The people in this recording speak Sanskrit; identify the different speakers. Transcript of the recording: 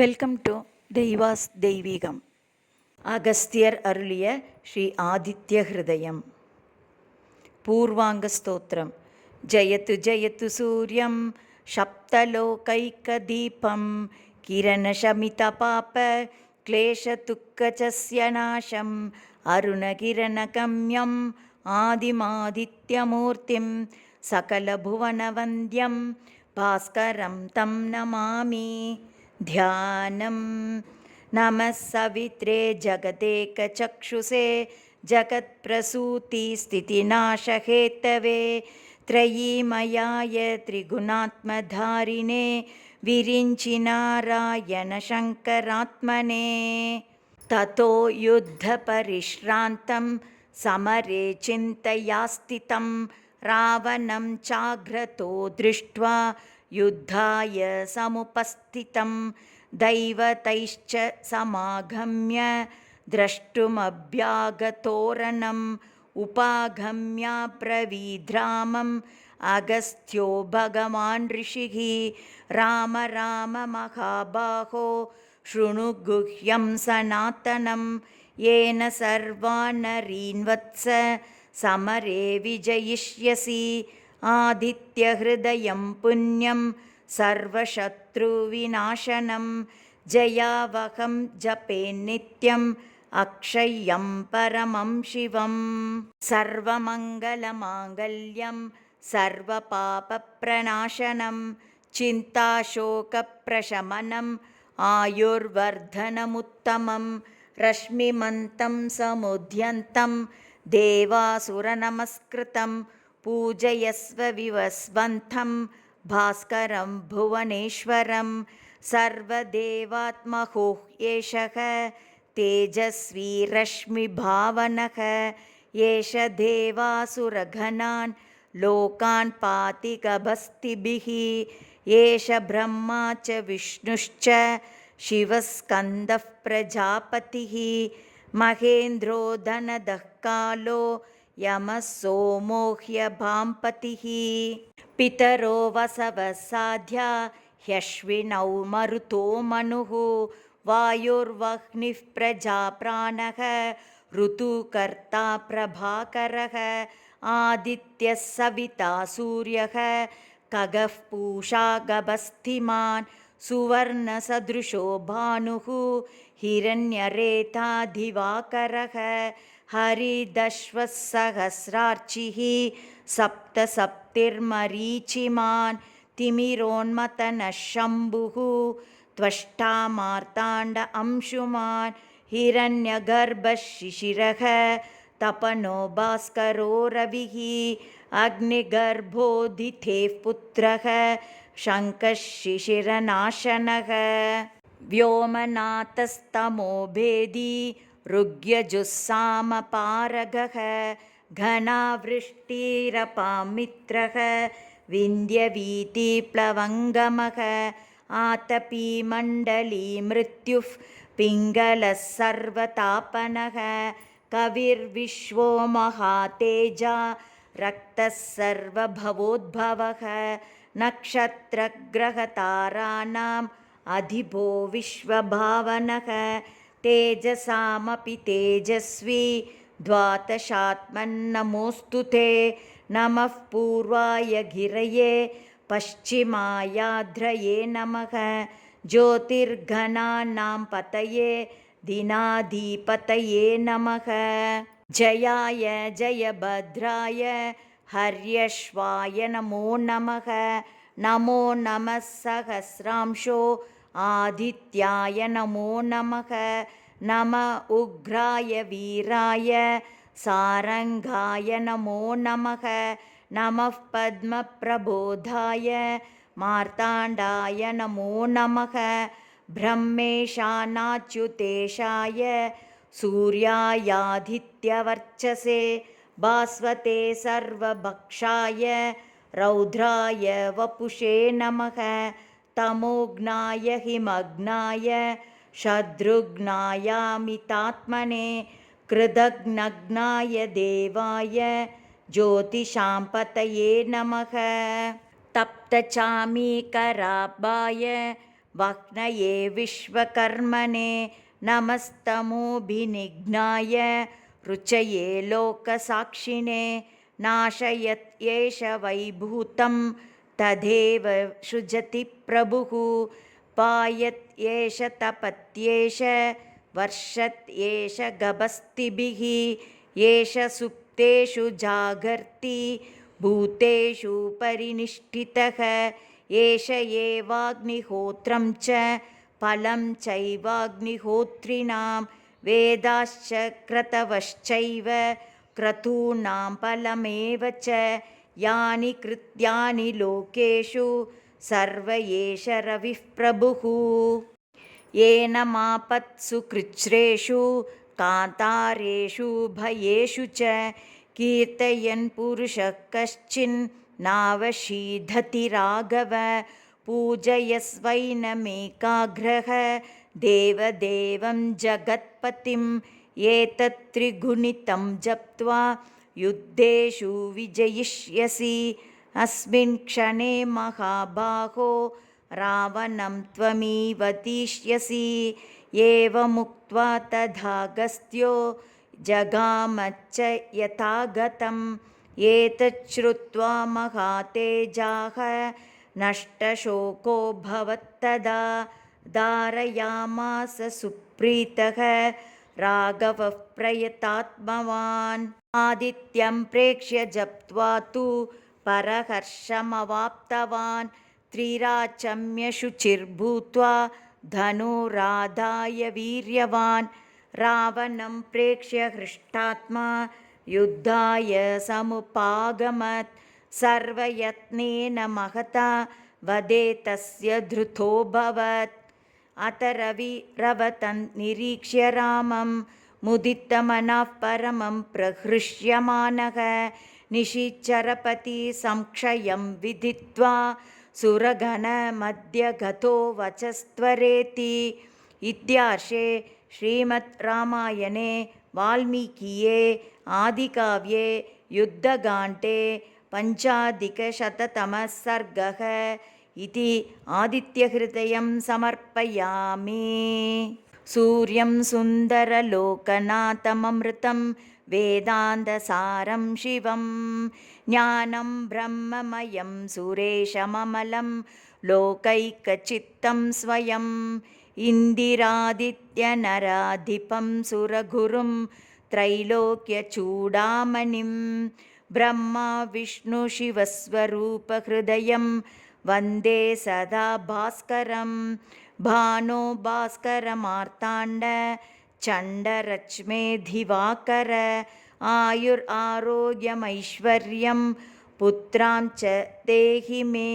Speaker 1: வெல்கம் டு தெய்வாஸ் தெய்வீகம். அகஸ்தியர் அருளிய ஸ்ரீ ஆதித்ய ஹிருதயம். பூர்வாங்க ஸ்தோத்திரம். ஜயத்து ஜயத்து சூர்யம் சப்தலோகைக்கதீபம் கிரணசமித பாப க்லேஷதுக்கசஸ்ய நாசம் அருணகிரணகம்யம் ஆதிமாதித்யமூர்த்திம் சகலபுவனவந்தியம் பாஸ்கரம் தம் நமாமி. ध्यानं नमः सवित्रे जगदेकचक्षुषे जगत्प्रसूतिस्थितिनाशहेतवे त्रयीमयाय त्रिगुणात्मधारिणे विरिञ्चिनारायणशङ्करात्मने ततो युद्धपरिश्रान्तं समरे चिन्तया स्थितं रावणं चाग्रतो दृष्ट्वा युद्धाय समुपस्थितं दैवतैश्च समागम्य द्रष्टुमभ्यागतोरणम् उपागम्याब्रवीद्रामम् अगस्त्यो भगवान् ऋषिः राम राम महाबाहो शृणु गुह्यं सनातनं येन सर्वान् नरीन् वत्स समरे विजयिष्यसि आदित्यहृदयं पुण्यं सर्वशत्रुविनाशनं जयावहं जपेन्नित्यम् अक्षय्यं परमं शिवं सर्वमङ्गलमाङ्गल्यं सर्वपापप्रणाशनं चिन्ताशोकप्रशमनम् आयुर्वर्धनमुत्तमं रश्मिमन्तं समुद्यन्तं देवासुरनमस्कृतं पूजयस्व विवस्वन्तं भास्करं भुवनेश्वरं सर्वदेवात्महो एषः तेजस्वी रश्मिभावनः एष देवासुरगणान् लोकान् पाति गभस्तिभिः एष ब्रह्मा च विष्णुश्च शिवस्कन्दः प्रजापतिः महेन्द्रो धनदः कालो यमः सोमो ह्यभाम्पतिः पितरो वसवः साध्या ह्यश्विनौ मरुतो मनुः वायुर्वह्निः प्रजाप्राणः ऋतुकर्ता प्रभाकरः आदित्यः सविता सूर्यः खगः पूषा गभस्तिमान् सुवर्णसदृशो भानुः हिरण्यरेता दिवाकरः हरिदश्वः सहस्रार्चिः सप्तसप्तिर्मरीचिमान् तिमिरोन्मतनः शम्भुः त्वष्टा मार्ताण्ड अंशुमान् हिरण्यगर्भः शिशिरः तपनो भास्करो रविः अग्निगर्भोदितेः पुत्रः शङ्कः शिशिरनाशनः व्योमनाथस्तमो भेदी ऋग्यजुस्सामपारगः घनावृष्टिरपामित्रः विन्ध्यवीतिप्लवङ्गमः आतपी मण्डली मृत्युः पिङ्गलः सर्वतापनः कविर्विश्वो महातेजा रक्तः सर्वभवोद्भवः नक्षत्रग्रहताराणाम् अधिपो विश्वभावनः तेजसामपि तेजस्वी द्वादशात्मन्नमोऽस्तु ते नमः पूर्वाय गिरये पश्चिमायाध्रये नमः ज्योतिर्गणानां पतये दिनाधिपतये नमः जयाय जयभद्राय हर्यश्वाय नमो नमः नमो नमः सहस्रांशो आदित्याय नमो नमः नम उग्राय वीराय सारंगाय नमो नमः नमः पद्मप्रबोधाय मार्ताण्डाय नमो नमः ब्रह्मेशानाच्युतेशाय सूर्यायादित्यवर्चसे भास्वते सर्वभक्षाय रौद्राय वपुषे नमः तमोघ्नाय हिमग्नाय शत्रुघ्नायामितात्मने कृतघ्नघ्नाय देवाय ज्योतिषाम्पतये नमः तप्तचामीकराभाय वाग्नये विश्वकर्मणे नमस्तमोभिनिघ्नाय रुचये लोकसाक्षिणे नाशयत् एष वैभूतं तदेव सृजति प्रभुः पायत् एष तपत्येष वर्षत् एष गभस्तिभिः एष सुप्तेषु जागर्ति भूतेषु परिनिष्ठितः एष एवाग्निहोत्रं च फलं चैवाग्निहोत्रिणां वेदाश्च क्रतवश्चैव क्रतूनां फलमेव च यानि कृत्यानि लोकेषु सर्व एष रविः प्रभुः येन मापत्सु कृच्छ्रेषु कान्तारेषु भयेषु च कीर्तयन् पुरुषः कश्चिन्नावशीधति राघव पूजयस्वैनमेकाग्रः देवदेवं जगत्पतिम् एतत् त्रिगुणितं जप्त्वा युद्धेषु विजयिष्यसि अस्मिन् क्षणे महाबाहो रावणं त्वमेव तिष्यसि एवमुक्त्वा तथागस्त्यो जगामश्च यथागतम् एतच्छ्रुत्वा महातेजाः नष्टशोकोऽभवत्तदा धारयामास सुप्रीतः राघवः प्रयतात्मवान् आदित्यं प्रेक्ष्य जप्त्वा तु परहर्षमवाप्तवान् त्रिराचम्य शुचिर्भूत्वा धनुराधाय वीर्यवान् रावणं प्रेक्ष्य हृष्टात्मा युद्धाय समुपागमत् सर्वयत्नेन महता वधे तस्य धृतोऽभवत् अत रविरवतं निरीक्ष्य रामं मुदितमनः परमं प्रहृष्यमानः निशिचरपति संक्षयं विदित्वा सुरगणमध्य गतो वचस्त्वरेति इत्यार्षे श्रीमद् रामायणे वाल्मीकिये आदिकाव्ये युद्धकाण्डे पञ्चाधिकशततमः सर्गः इति आदित्यहृदयं समर्पयामि। सूर्यं सुन्दरलोकनाथममृतं वेदान्तसारं शिवं ज्ञानं ब्रह्ममयं सुरेशममलं लोकैकचित्तं स्वयम् इन्दिरादित्यनराधिपं सुरगुरुं त्रैलोक्यचूडामणिं ब्रह्मा विष्णुशिवस्वरूपहृदयं वन्दे सदा भास्करं भानो भास्करमार्ताण्ड चण्डरश्मे दिवाकर आयुरारोग्यमैश्वर्यं पुत्रां च देहि मे।